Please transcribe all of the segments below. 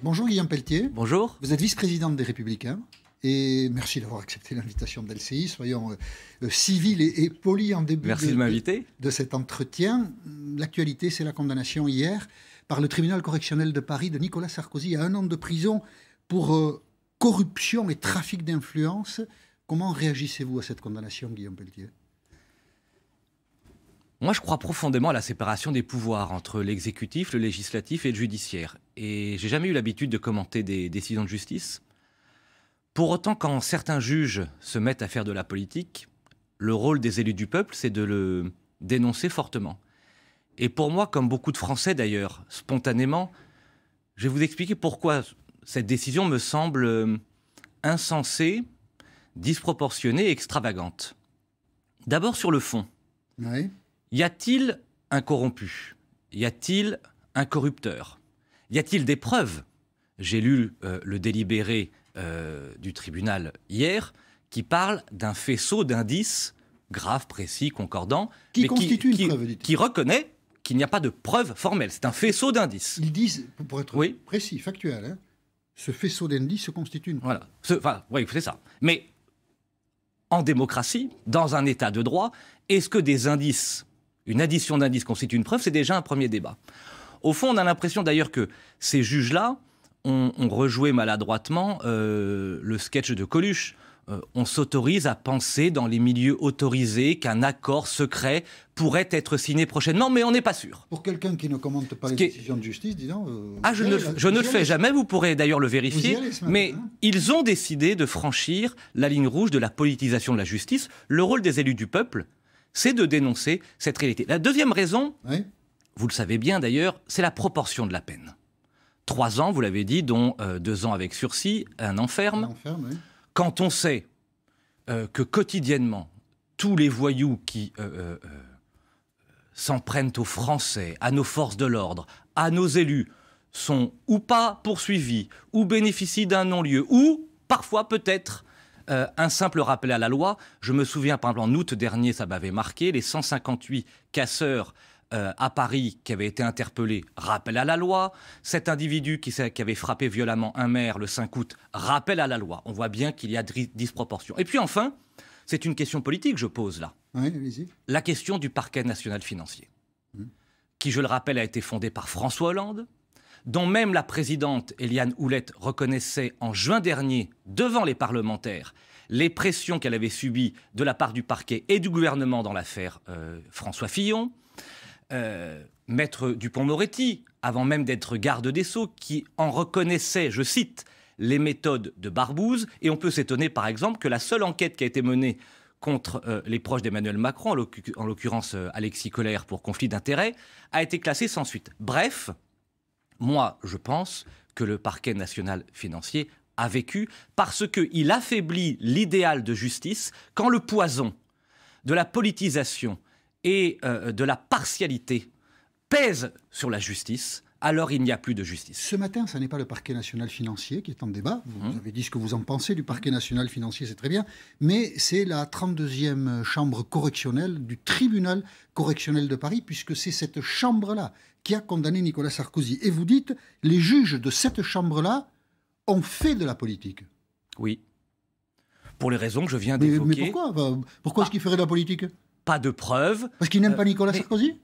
Bonjour Guillaume Pelletier. Bonjour. Vous êtes vice-président des Républicains et merci d'avoir accepté l'invitation de LCI. Soyons civils et polis en début Merci de m'inviter. De cet entretien. L'actualité, c'est la condamnation hier par le tribunal correctionnel de Paris de Nicolas Sarkozy à 1 an de prison pour corruption et trafic d'influence. Comment réagissez-vous à cette condamnation, Guillaume Pelletier ? Moi, je crois profondément à la séparation des pouvoirs entre l'exécutif, le législatif et le judiciaire. Et j'ai jamais eu l'habitude de commenter des décisions de justice. Pour autant, quand certains juges se mettent à faire de la politique, le rôle des élus du peuple, c'est de le dénoncer fortement. Et pour moi, comme beaucoup de Français d'ailleurs, spontanément, je vais vous expliquer pourquoi cette décision me semble insensée, disproportionnée et extravagante. D'abord sur le fond. Oui. Y a-t-il un corrompu? Y a-t-il un corrupteur? Y a-t-il des preuves? J'ai lu le délibéré du tribunal hier qui parle d'un faisceau d'indices graves, précis, concordants, qui constitue une preuve, dites-vous. Qui reconnaît qu'il n'y a pas de preuve formelle. C'est un faisceau d'indices. Ils disent, pour être précis, factuel, hein, ce faisceau d'indices constitue une preuve. Voilà. Oui, c'est ça. Mais en démocratie, dans un état de droit, est-ce que des indices, une addition d'indices constitue une preuve? C'est déjà un premier débat. Au fond, on a l'impression d'ailleurs que ces juges-là ont rejoué maladroitement le sketch de Coluche. On s'autorise à penser dans les milieux autorisés qu'un accord secret pourrait être signé prochainement, mais on n'est pas sûr. Pour quelqu'un qui ne commente pas les décisions de justice, disons... je ne le fais jamais, vous pourrez d'ailleurs le vérifier, mais ils ont décidé de franchir la ligne rouge de la politisation de la justice. Le rôle des élus du peuple, c'est de dénoncer cette réalité. La deuxième raison, vous le savez bien d'ailleurs, c'est la proportion de la peine. 3 ans, vous l'avez dit, dont 2 ans avec sursis, 1 an ferme. Oui. Quand on sait que quotidiennement, tous les voyous qui s'en prennent aux Français, à nos forces de l'ordre, à nos élus, sont ou pas poursuivis, ou bénéficient d'un non-lieu, ou parfois peut-être un simple rappel à la loi. Je me souviens, par exemple, en août dernier, ça m'avait marqué, les 158 casseurs à Paris qui avait été interpellé, rappel à la loi. Cet individu qui avait frappé violemment un maire le 5 août, rappel à la loi. On voit bien qu'il y a disproportion. Et puis enfin, c'est une question politique que je pose là. Oui, allez-y. La question du parquet national financier, qui, je le rappelle, a été fondé par François Hollande, dont même la présidente Éliane Houlette reconnaissait en juin dernier, devant les parlementaires, les pressions qu'elle avait subies de la part du parquet et du gouvernement dans l'affaire François Fillon. Maître Dupond-Moretti, avant même d'être garde des Sceaux, qui en reconnaissait, je cite, les méthodes de Barbouze. Et on peut s'étonner, par exemple, que la seule enquête qui a été menée contre les proches d'Emmanuel Macron, en l'occurrence Alexis Kohler pour conflit d'intérêts, a été classée sans suite. Bref, moi, je pense que le parquet national financier a vécu parce qu'il affaiblit l'idéal de justice quand le poison de la politisation et de la partialité pèse sur la justice, alors il n'y a plus de justice. Ce matin, ce n'est pas le parquet national financier qui est en débat. Vous avez dit ce que vous en pensez du parquet national financier, c'est très bien. Mais c'est la 32e chambre correctionnelle du tribunal correctionnel de Paris, puisque c'est cette chambre-là qui a condamné Nicolas Sarkozy. Et vous dites, les juges de cette chambre-là ont fait de la politique. Oui. Pour les raisons que je viens d'évoquer. Mais pourquoi est-ce qu'ils feraient de la politique ? Pas de preuves. Parce qu'ils n'aiment pas Nicolas Sarkozy ?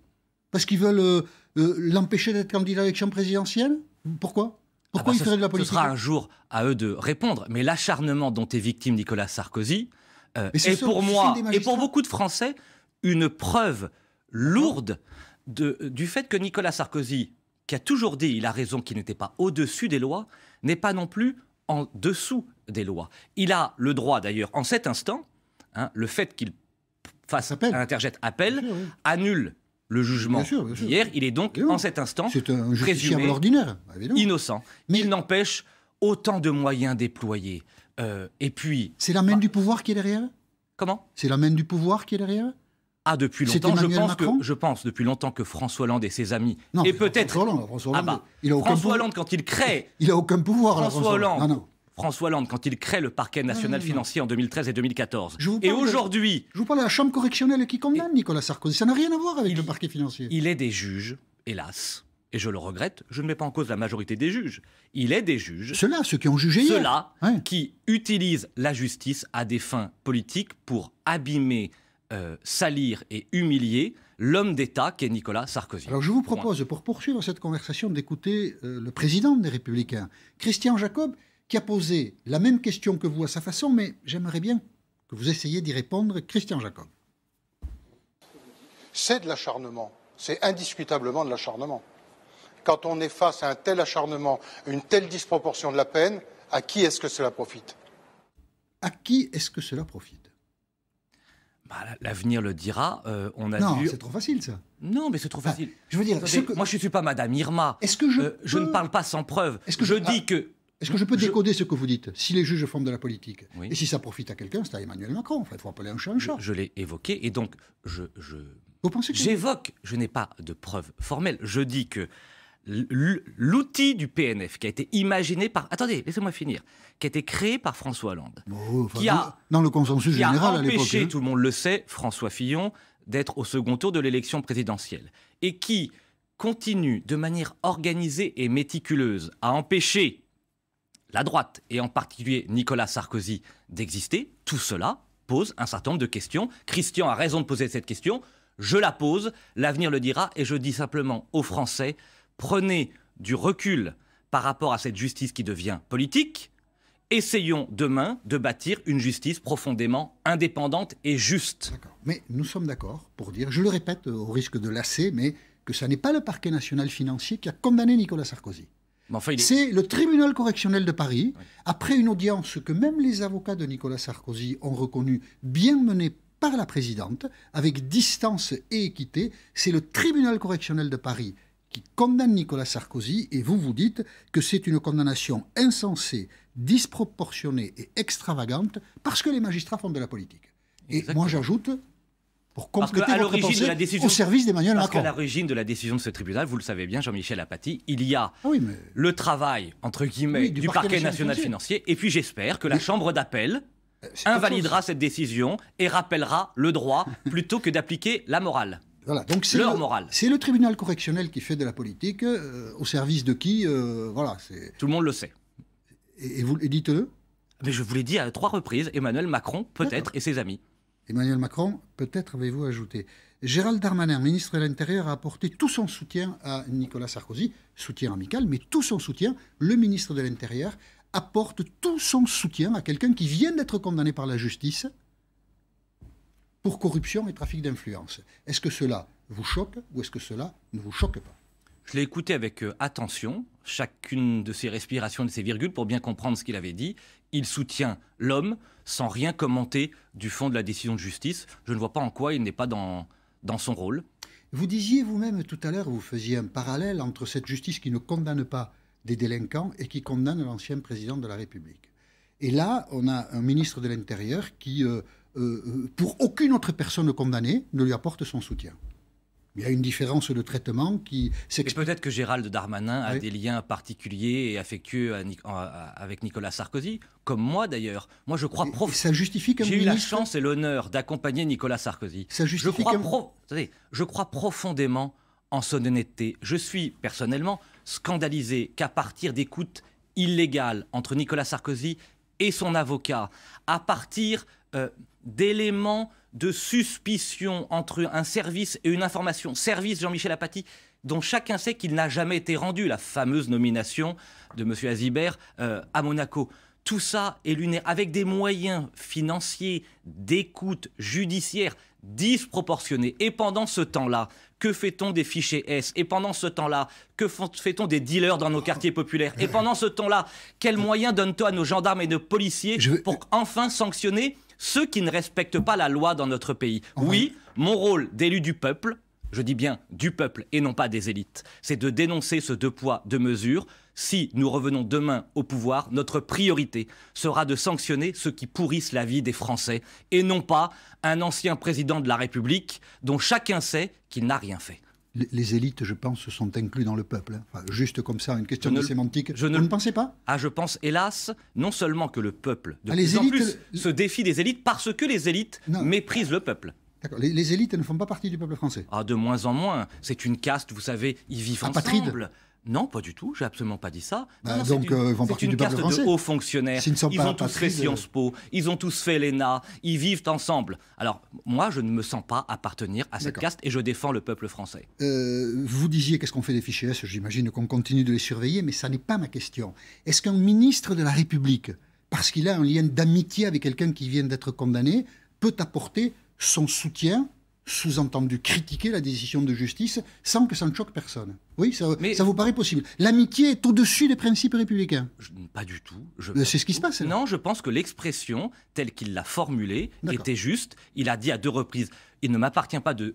Parce qu'ils veulent l'empêcher d'être candidat à l'élection présidentielle ? Pourquoi ils feraient de la politique ? Ce sera un jour à eux de répondre. Mais l'acharnement dont est victime Nicolas Sarkozy est pour moi et pour beaucoup de Français une preuve lourde du fait que Nicolas Sarkozy, qui a toujours dit, il a raison, qu'il n'était pas au-dessus des lois, n'est pas non plus en dessous des lois. Il a le droit d'ailleurs, en cet instant, le fait qu'il interjette appel, annule le jugement d'hier. Il est donc, en cet instant, présumé ordinaire, innocent. Mais il n'empêche autant de moyens déployés. Et puis... C'est la main du pouvoir qui est derrière ? Comment ? C'est la main du pouvoir qui est derrière ? Depuis longtemps, je pense depuis longtemps que François Hollande et ses amis... Non, et peut-être... François Hollande, quand il crée... Il n'a aucun pouvoir, François Hollande, quand il crée le parquet national financier en 2013 et 2014. Et aujourd'hui... Je vous parle de la chambre correctionnelle qui condamne Nicolas Sarkozy. Ça n'a rien à voir avec le parquet financier. Il est des juges, hélas, et je le regrette, je ne mets pas en cause la majorité des juges. Il est des juges. Ceux-là, ceux qui ont jugé hier. Ceux-là qui utilisent la justice à des fins politiques pour abîmer, salir et humilier l'homme d'État qu'est Nicolas Sarkozy. Alors je vous propose, pour poursuivre cette conversation, d'écouter le président des Républicains, Christian Jacob, qui a posé la même question que vous à sa façon, mais j'aimerais bien que vous essayiez d'y répondre. Christian Jacob. C'est de l'acharnement. C'est indiscutablement de l'acharnement. Quand on est face à un tel acharnement, une telle disproportion de la peine, à qui est-ce que cela profite? À qui est-ce que cela profite? L'avenir le dira. On a non, vu... c'est trop facile, ça. Non, mais c'est trop facile. Je veux dire, attendez, moi, je ne suis pas Madame Irma. Est-ce que je ne parle pas sans preuve. Est-ce que je peux décoder ce que vous dites? Si les juges font de la politique, oui. Et si ça profite à quelqu'un, c'est à Emmanuel Macron. Enfin, il faut appeler un chat un chat. Je l'ai évoqué, et donc, Vous pensez que j'évoque, je n'ai pas de preuves formelles, je dis que l'outil du PNF qui a été imaginé par... Attendez, laissez-moi finir. Qui a été créé par François Hollande. Dans le consensus général à l'époque. Qui a empêché, tout le monde le sait, François Fillon d'être au second tour de l'élection présidentielle. Et qui continue de manière organisée et méticuleuse à empêcher la droite, et en particulier Nicolas Sarkozy, d'exister. Tout cela pose un certain nombre de questions. Christian a raison de poser cette question. Je la pose, l'avenir le dira, et je dis simplement aux Français... Prenez du recul par rapport à cette justice qui devient politique. Essayons demain de bâtir une justice profondément indépendante et juste. D'accord. Mais nous sommes d'accord pour dire, je le répète au risque de lasser, mais que ce n'est pas le parquet national financier qui a condamné Nicolas Sarkozy. Enfin, c'est le tribunal correctionnel de Paris, après une audience que même les avocats de Nicolas Sarkozy ont reconnue bien menée par la présidente, avec distance et équité. C'est le tribunal correctionnel de Paris qui condamne Nicolas Sarkozy, et vous dites que c'est une condamnation insensée, disproportionnée et extravagante, parce que les magistrats font de la politique. Exactement. Et moi j'ajoute, pour compléter votre pensée, de la décision, au service d'Emmanuel Macron. Parce qu'à l'origine de la décision de ce tribunal, vous le savez bien, Jean-Michel Apathy, il y a mais... le travail, entre guillemets, du parquet national financier, et puis j'espère que la chambre d'appel invalidera cette décision et rappellera le droit plutôt que d'appliquer la morale. Voilà, donc leur morale. C'est le tribunal correctionnel qui fait de la politique, au service de qui voilà, tout le monde le sait. Et dites-le. Mais je vous l'ai dit à 3 reprises, Emmanuel Macron, peut-être, et ses amis. Emmanuel Macron, peut-être avez-vous ajouté. Gérald Darmanin, ministre de l'Intérieur, a apporté tout son soutien à Nicolas Sarkozy, soutien amical, mais tout son soutien. Le ministre de l'Intérieur apporte tout son soutien à quelqu'un qui vient d'être condamné par la justice pour corruption et trafic d'influence. Est-ce que cela vous choque ou est-ce que cela ne vous choque pas? Je l'ai écouté avec attention, chacune de ses respirations, de ses virgules, pour bien comprendre ce qu'il avait dit. Il soutient l'homme sans rien commenter du fond de la décision de justice. Je ne vois pas en quoi il n'est pas dans son rôle. Vous disiez vous-même tout à l'heure, vous faisiez un parallèle entre cette justice qui ne condamne pas des délinquants et qui condamne l'ancien président de la République. Et là, on a un ministre de l'Intérieur qui... pour aucune autre personne condamnée, ne lui apporte son soutien. Il y a une différence de traitement qui s'explique. Peut-être que Gérald Darmanin a des liens particuliers et affectueux avec Nicolas Sarkozy, comme moi d'ailleurs. Moi, je crois ça justifie qu'un J'ai ministre... eu la chance et l'honneur d'accompagner Nicolas Sarkozy. Ça justifie je crois profondément en son honnêteté. Je suis personnellement scandalisé qu'à partir d'écoutes illégales entre Nicolas Sarkozy et son avocat, à partir d'éléments de suspicion entre un service et une information, service Jean-Michel Apathy, dont chacun sait qu'il n'a jamais été rendu, la fameuse nomination de M. Azibert à Monaco. Tout ça est lunaire, avec des moyens financiers, d'écoute judiciaire disproportionnés. Et pendant ce temps-là, que fait-on des fichiers S? Et pendant ce temps-là, que fait-on des dealers dans nos quartiers populaires? Et pendant ce temps-là, quels moyens donne-t-on à nos gendarmes et nos policiers pour enfin sanctionner ceux qui ne respectent pas la loi dans notre pays? Oui, mon rôle d'élu du peuple, je dis bien du peuple et non pas des élites, c'est de dénoncer ce 2 poids, 2 mesures. Si nous revenons demain au pouvoir, notre priorité sera de sanctionner ceux qui pourrissent la vie des Français et non pas un ancien président de la République dont chacun sait qu'il n'a rien fait. Les élites, je pense, sont inclus dans le peuple. Enfin, juste comme ça, une question de sémantique. Vous ne pensez pas? Je pense, hélas, non seulement que le peuple, de plus en plus, se défie des élites parce que les élites méprisent le peuple. D'accord. Les élites ne font pas partie du peuple français. Ah, de moins en moins. C'est une caste, vous savez, ils vivent Apatride. ensemble. Non, pas du tout, j'ai absolument pas dit ça. Bah, Non, donc, ils font partie du peuple français. C'est une caste de hauts fonctionnaires. S'ils ne sont Ils pas ont tous fait apatrides, Sciences Po, ils ont tous fait l'ENA, ils vivent ensemble. Alors, moi, je ne me sens pas appartenir à cette D'accord. caste et je défends le peuple français. Vous disiez qu'est-ce qu'on fait des fichiers S, j'imagine qu'on continue de les surveiller, mais ça n'est pas ma question. Est-ce qu'un ministre de la République, parce qu'il a un lien d'amitié avec quelqu'un qui vient d'être condamné, peut apporter son soutien, sous-entendu critiquer la décision de justice, sans que ça ne choque personne? Oui, ça vous paraît possible. L'amitié est au-dessus des principes républicains? Pas du tout. C'est ce qui se passe, là. Non, je pense que l'expression, telle qu'il l'a formulée, D'accord. était juste. Il a dit à 2 reprises, il ne m'appartient pas de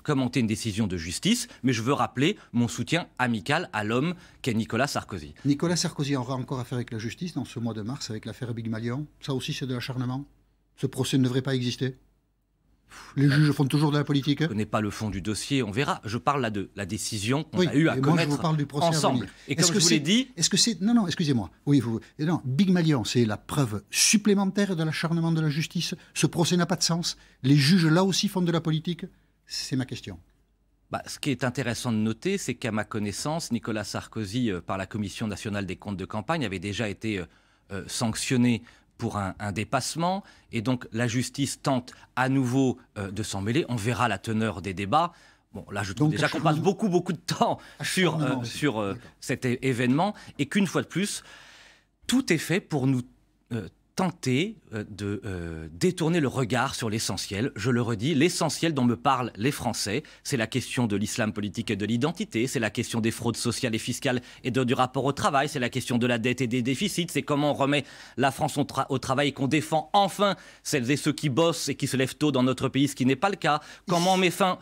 commenter une décision de justice, mais je veux rappeler mon soutien amical à l'homme qu'est Nicolas Sarkozy. Nicolas Sarkozy aura encore affaire avec la justice dans ce mois de mars, avec l'affaire Big Malion. Ça aussi, c'est de l'acharnement. Ce procès ne devrait pas exister. Les juges font toujours de la politique. Je ne connais pas le fond du dossier, on verra. Je parle là de la décision qu'on Oui, a eu à et moi, connaître je vous parle du procès ensemble. à venir. Et comme je vous l'ai dit... Est-ce que c'est... Non, excusez-moi. Oui, non, Big Malion, c'est la preuve supplémentaire de l'acharnement de la justice. Ce procès n'a pas de sens. Les juges, là aussi, font de la politique. C'est ma question. Ce qui est intéressant de noter, c'est qu'à ma connaissance, Nicolas Sarkozy, par la Commission nationale des comptes de campagne, avait déjà été sanctionné pour un dépassement, et donc la justice tente à nouveau de s'en mêler. On verra la teneur des débats. Bon, là, je trouve déjà qu'on passe beaucoup de temps sur cet événement, et qu'une fois de plus, tout est fait pour nous tenter de détourner le regard sur l'essentiel. Je le redis, l'essentiel dont me parlent les Français, c'est la question de l'islam politique et de l'identité, c'est la question des fraudes sociales et fiscales et du rapport au travail, c'est la question de la dette et des déficits, c'est comment on remet la France au travail et qu'on défend enfin celles et ceux qui bossent et qui se lèvent tôt dans notre pays, ce qui n'est pas le cas, comment on met fin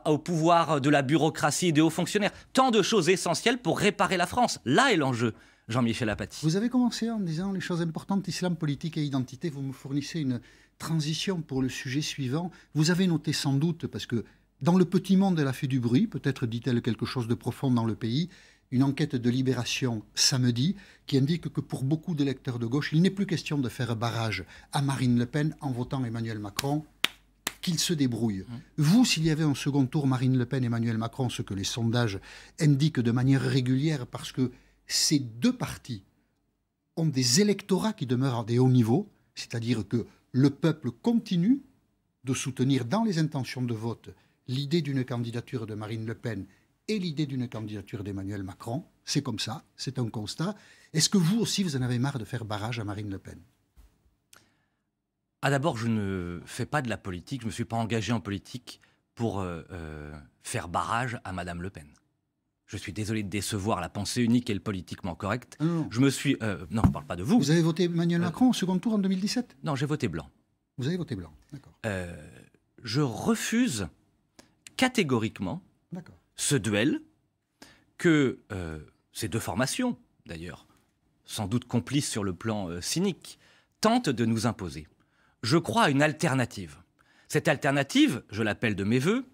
au pouvoir de la bureaucratie et des hauts fonctionnaires. Tant de choses essentielles pour réparer la France. Là est l'enjeu. Jean-Michel Apathy. Vous avez commencé en disant les choses importantes, islam, politique et identité. Vous me fournissez une transition pour le sujet suivant. Vous avez noté sans doute, parce que dans le petit monde, elle a fait du bruit, peut-être dit-elle quelque chose de profond dans le pays, une enquête de Libération samedi qui indique que pour beaucoup d'électeurs de gauche, il n'est plus question de faire barrage à Marine Le Pen en votant Emmanuel Macron, qu'il se débrouille. Vous, s'il y avait un second tour Marine Le Pen, Emmanuel Macron, ce que les sondages indiquent de manière régulière, parce que ces deux partis ont des électorats qui demeurent à des hauts niveaux, c'est-à-dire que le peuple continue de soutenir dans les intentions de vote l'idée d'une candidature de Marine Le Pen et l'idée d'une candidature d'Emmanuel Macron. C'est comme ça, c'est un constat. Est-ce que vous aussi, vous en avez marre de faire barrage à Marine Le Pen? D'abord, je ne fais pas de la politique, je ne me suis pas engagé en politique pour faire barrage à Madame Le Pen. Je suis désolé de décevoir la pensée unique et le politiquement correct. Non. Je me suis... non, je ne parle pas de vous. Vous avez voté Emmanuel Macron au second tour en 2017? Non, j'ai voté blanc. Vous avez voté blanc, d'accord. Je refuse catégoriquement ce duel que ces deux formations, d'ailleurs, sans doute complices sur le plan cynique, tentent de nous imposer. Je crois à une alternative. Cette alternative, je l'appelle de mes voeux.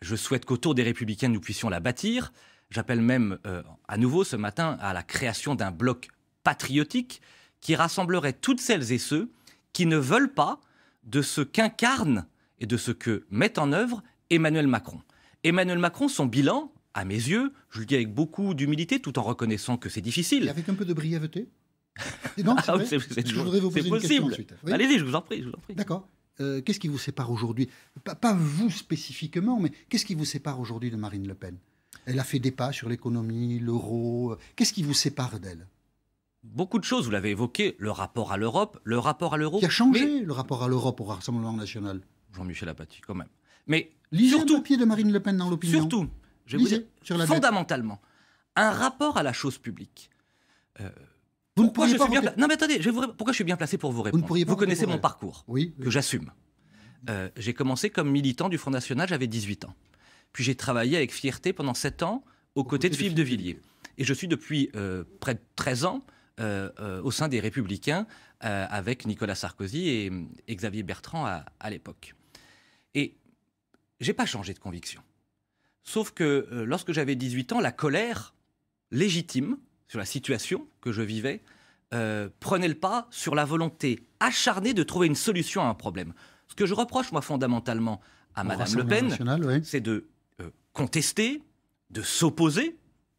Je souhaite qu'autour des Républicains, nous puissions la bâtir. J'appelle même à nouveau ce matin à la création d'un bloc patriotique qui rassemblerait toutes celles et ceux qui ne veulent pas de ce qu'incarne et de ce que met en œuvre Emmanuel Macron. Emmanuel Macron, son bilan, à mes yeux, je le dis avec beaucoup d'humilité, tout en reconnaissant que c'est difficile. Et avec un peu de brièveté? Non, c'est possible. Oui. Allez-y, je vous en prie. D'accord. Qu'est-ce qui vous sépare aujourd'hui? Pas vous spécifiquement, mais qu'est-ce qui vous sépare aujourd'hui de Marine Le Pen? Elle a fait des pas sur l'économie, l'euro. Qu'est-ce qui vous sépare d'elle? Beaucoup de choses, vous l'avez évoqué, le rapport à l'Europe, le rapport à l'euro. Qui a changé le rapport à l'Europe au Rassemblement national? Jean-Michel Apathy, quand même. Mais lisez surtout, un papier de Marine Le Pen dans l'opinion. Surtout, je vais vous dire, fondamentalement, un rapport à la chose publique. Pourquoi je suis bien placé? Non, mais attendez, pourquoi je suis bien placé pour vous répondre? Vous connaissez mon parcours, que j'assume. J'ai commencé comme militant du Front National, j'avais 18 ans. Puis j'ai travaillé avec fierté pendant 7 ans aux côtés de Philippe de Villiers. Et je suis depuis près de 13 ans au sein des Républicains avec Nicolas Sarkozy et Xavier Bertrand à l'époque. Et j'ai pas changé de conviction. Sauf que lorsque j'avais 18 ans, la colère légitime sur la situation que je vivais prenait le pas sur la volonté acharnée de trouver une solution à un problème. Ce que je reproche, moi, fondamentalement, à Madame Le Pen, oui. c'est de contester, de s'opposer,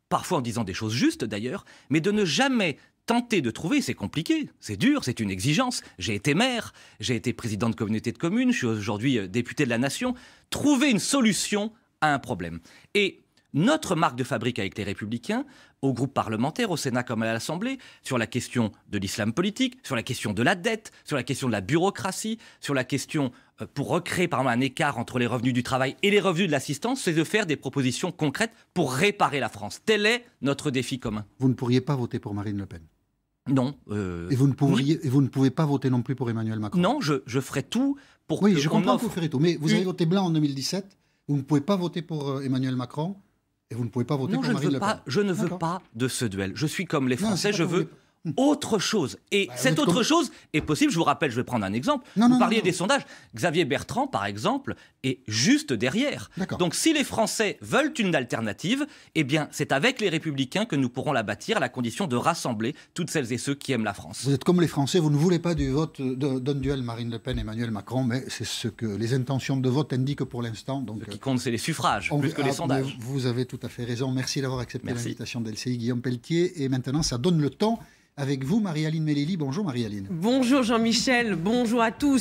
parfois en disant des choses justes d'ailleurs, mais de ne jamais tenter de trouver, c'est compliqué, c'est dur, c'est une exigence. J'ai été maire, j'ai été président de communauté de communes, je suis aujourd'hui député de la Nation. Trouver une solution à un problème. Et notre marque de fabrique avec les Républicains, au groupe parlementaire, au Sénat comme à l'Assemblée, sur la question de l'islam politique, sur la question de la dette, sur la question de la bureaucratie, sur la question pour recréer par exemple un écart entre les revenus du travail et les revenus de l'assistance, c'est de faire des propositions concrètes pour réparer la France. Tel est notre défi commun. Vous ne pourriez pas voter pour Marine Le Pen? Non. Et vous ne pouvez pas voter non plus pour Emmanuel Macron? Non, je ferai tout pour oui, que je comprends que vous offre... ferez tout. Mais vous avez voté blanc en 2017, vous ne pouvez pas voter pour Emmanuel Macron, et vous ne pouvez pas voter pour Marine Le Pen. Je ne veux pas de ce duel. Je suis comme les Français, je veux vous... autre chose. Et cette autre chose est possible. Je vous rappelle, je vais prendre un exemple. Vous parliez des sondages. Xavier Bertrand, par exemple, est juste derrière. Donc si les Français veulent une alternative, eh bien c'est avec les Républicains que nous pourrons la bâtir, à la condition de rassembler toutes celles et ceux qui aiment la France. Vous êtes comme les Français, vous ne voulez pas du vote d'un duel Marine Le Pen-Emmanuel Macron, mais c'est ce que les intentions de vote indiquent pour l'instant. Ce qui compte, c'est les suffrages, plus que les sondages. Vous avez tout à fait raison. Merci d'avoir accepté l'invitation d'LCI, Guillaume Pelletier. Et maintenant, ça donne le temps avec vous, Marie-Aline Meleli. Bonjour Marie-Aline. Bonjour Jean-Michel, bonjour à tous.